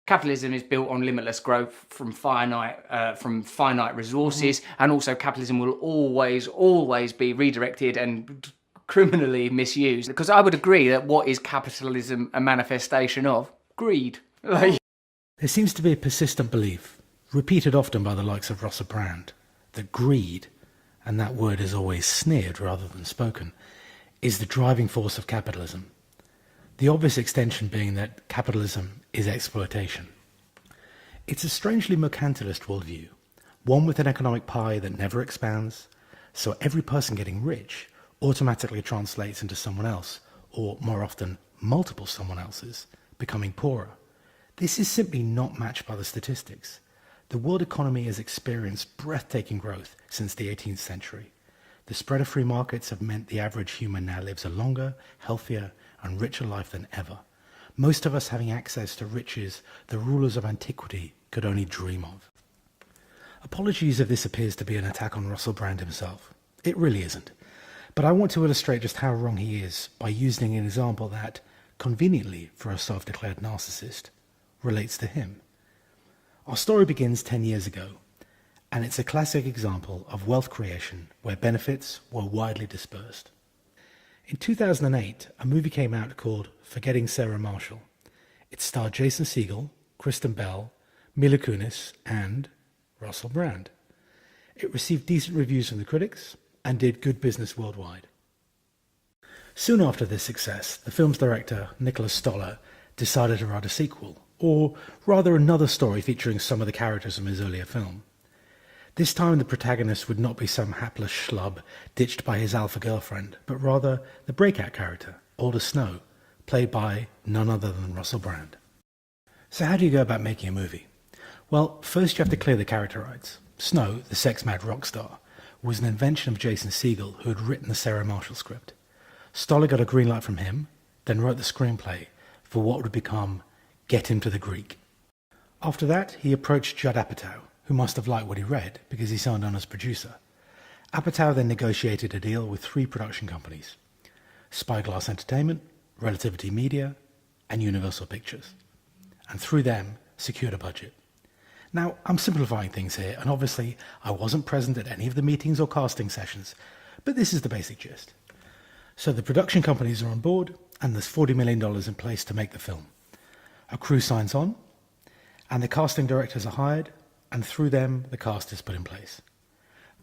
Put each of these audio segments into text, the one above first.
Capitalism is built on limitless growth from finite resources, and also capitalism will always be redirected and criminally misused. Because I would agree that what is capitalism a manifestation of? Greed. There seems to be a persistent belief, repeated often by the likes of Russell Brand, that greed, and that word is always sneered rather than spoken, is the driving force of capitalism. The obvious extension being that capitalism is exploitation. It's a strangely mercantilist worldview, one with an economic pie that never expands, so every person getting rich automatically translates into someone else, or more often, multiple someone else's, becoming poorer. This is simply not matched by the statistics. The world economy has experienced breathtaking growth since the 18th century. The spread of free markets have meant the average human now lives a longer, healthier, and richer life than ever. Most of us having access to riches the rulers of antiquity could only dream of. Apologies if this appears to be an attack on Russell Brand himself. It really isn't. But I want to illustrate just how wrong he is by using an example that, conveniently for a self-declared narcissist, relates to him. Our story begins 10 years ago, and it's a classic example of wealth creation where benefits were widely dispersed. In 2008, a movie came out called Forgetting Sarah Marshall. It starred Jason Segel, Kristen Bell, Mila Kunis, and Russell Brand. It received decent reviews from the critics and did good business worldwide. Soon after this success, the film's director, Nicholas Stoller, decided to write a sequel, or rather another story featuring some of the characters from his earlier film. This time the protagonist would not be some hapless schlub ditched by his alpha girlfriend, but rather the breakout character, Alder Snow, played by none other than Russell Brand. So how do you go about making a movie? Well, first you have to clear the character rights. Snow, the sex-mad rock star, was an invention of Jason Segel, who had written the Sarah Marshall script. Stoller got a green light from him, then wrote the screenplay for what would become Get Him to the Greek. After that, he approached Judd Apatow, who must have liked what he read because he signed on as producer. Apatow then negotiated a deal with 3 production companies: Spyglass Entertainment, Relativity Media, and Universal Pictures, and through them secured a budget. Now, I'm simplifying things here, and obviously I wasn't present at any of the meetings or casting sessions, but this is the basic gist. So the production companies are on board, and there's $40 million in place to make the film. A crew signs on, and the casting directors are hired, and through them the cast is put in place.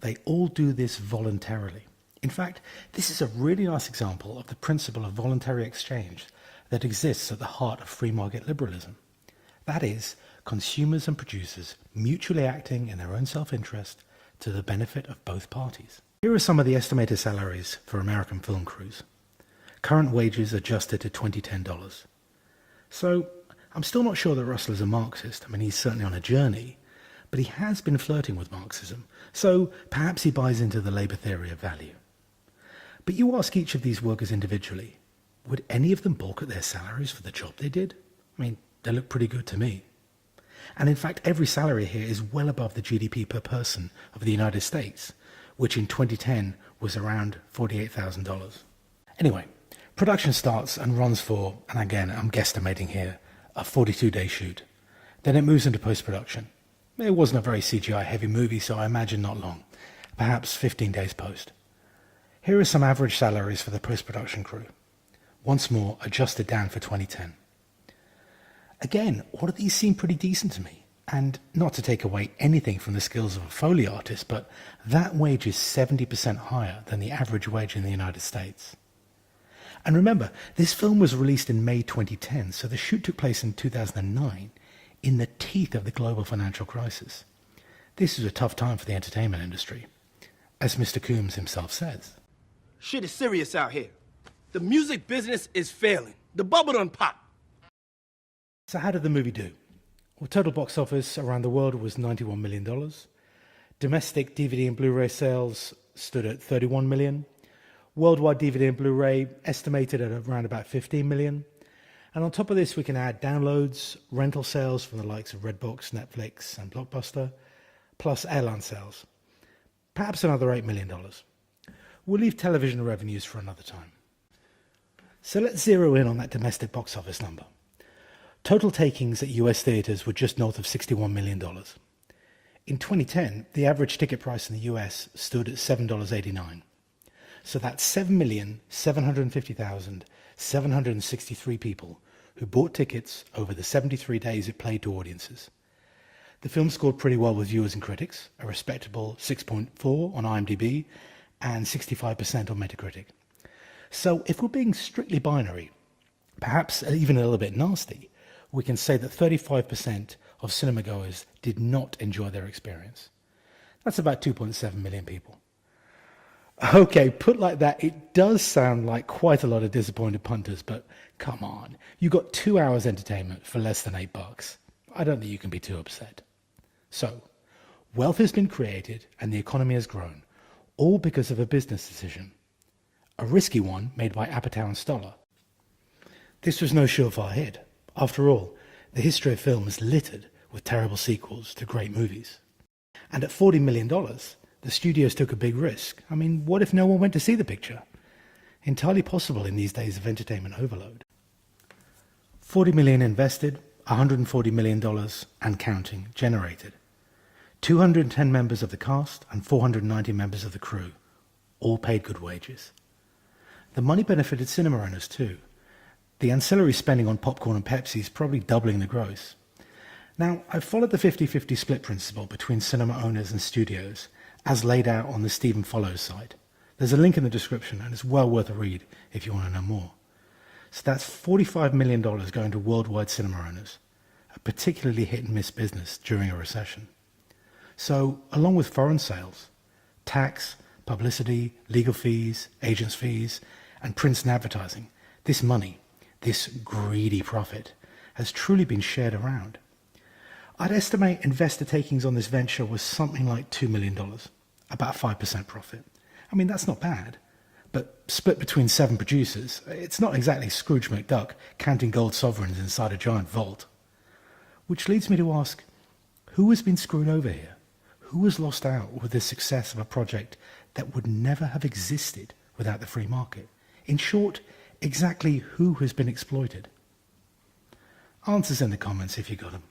They all do this voluntarily. In fact, this is a really nice example of the principle of voluntary exchange that exists at the heart of free market liberalism. That is, consumers and producers mutually acting in their own self-interest to the benefit of both parties. Here are some of the estimated salaries for American film crews. Current wages adjusted to $2010. So, I'm still not sure that Russell is a Marxist. I mean, he's certainly on a journey, but he has been flirting with Marxism, so perhaps he buys into the labour theory of value. But you ask each of these workers individually, would any of them balk at their salaries for the job they did? I mean, they look pretty good to me. And in fact, every salary here is well above the GDP per person of the United States, which in 2010 was around $48,000. Anyway, production starts and runs for, and again, I'm guesstimating here, a 42-day shoot. Then it moves into post-production. It wasn't a very CGI-heavy movie, so I imagine not long, perhaps 15 days post. Here are some average salaries for the post-production crew, once more adjusted down for 2010. Again, all of these seem pretty decent to me, and not to take away anything from the skills of a Foley artist, but that wage is 70% higher than the average wage in the United States. And remember, this film was released in May 2010, so the shoot took place in 2009, in the teeth of the global financial crisis. This is a tough time for the entertainment industry, as Mr. Coombs himself says. Shit is serious out here. The music business is failing. The bubble done popped. So how did the movie do? Well, total box office around the world was $91 million. Domestic DVD and Blu-ray sales stood at 31 million. Worldwide DVD and Blu-ray estimated at around about 15 million. And on top of this, we can add downloads, rental sales from the likes of Redbox, Netflix, and Blockbuster, plus airline sales. Perhaps another $8 million. We'll leave television revenues for another time. So let's zero in on that domestic box office number. Total takings at US theatres were just north of $61 million. In 2010, the average ticket price in the US stood at $7.89. So that's 7,750,763 people who bought tickets over the 73 days it played to audiences. The film scored pretty well with viewers and critics, a respectable 6.4 on IMDb and 65% on Metacritic. So if we're being strictly binary, perhaps even a little bit nasty, we can say that 35% of cinemagoers did not enjoy their experience. That's about 2.7 million people. Okay, put like that, it does sound like quite a lot of disappointed punters, but come on, you got 2 hours entertainment for less than $8. I don't think you can be too upset. So, wealth has been created and the economy has grown, all because of a business decision. A risky one made by Apatow and Stoller. This was no surefire hit. After all, the history of film is littered with terrible sequels to great movies. And at $40 million, the studios took a big risk. I mean, what if no one went to see the picture? Entirely possible in these days of entertainment overload. $40 million invested, $140 million and counting generated. 210 members of the cast and 490 members of the crew, all paid good wages. The money benefited cinema owners too. The ancillary spending on popcorn and Pepsi is probably doubling the gross. Now, I've followed the 50-50 split principle between cinema owners and studios, as laid out on the Stephen Follows site. There's a link in the description, and it's well worth a read if you want to know more. So that's $45 million going to worldwide cinema owners, a particularly hit-and-miss business during a recession. So, along with foreign sales, tax, publicity, legal fees, agents' fees, and print and advertising, this money, this greedy profit, has truly been shared around. I'd estimate investor takings on this venture was something like $2 million, about 5% profit. I mean, that's not bad, but split between 7 producers, it's not exactly Scrooge McDuck counting gold sovereigns inside a giant vault. Which leads me to ask, who has been screwed over here? Who has lost out with the success of a project that would never have existed without the free market? In short, exactly who has been exploited? Answers in the comments if you got them.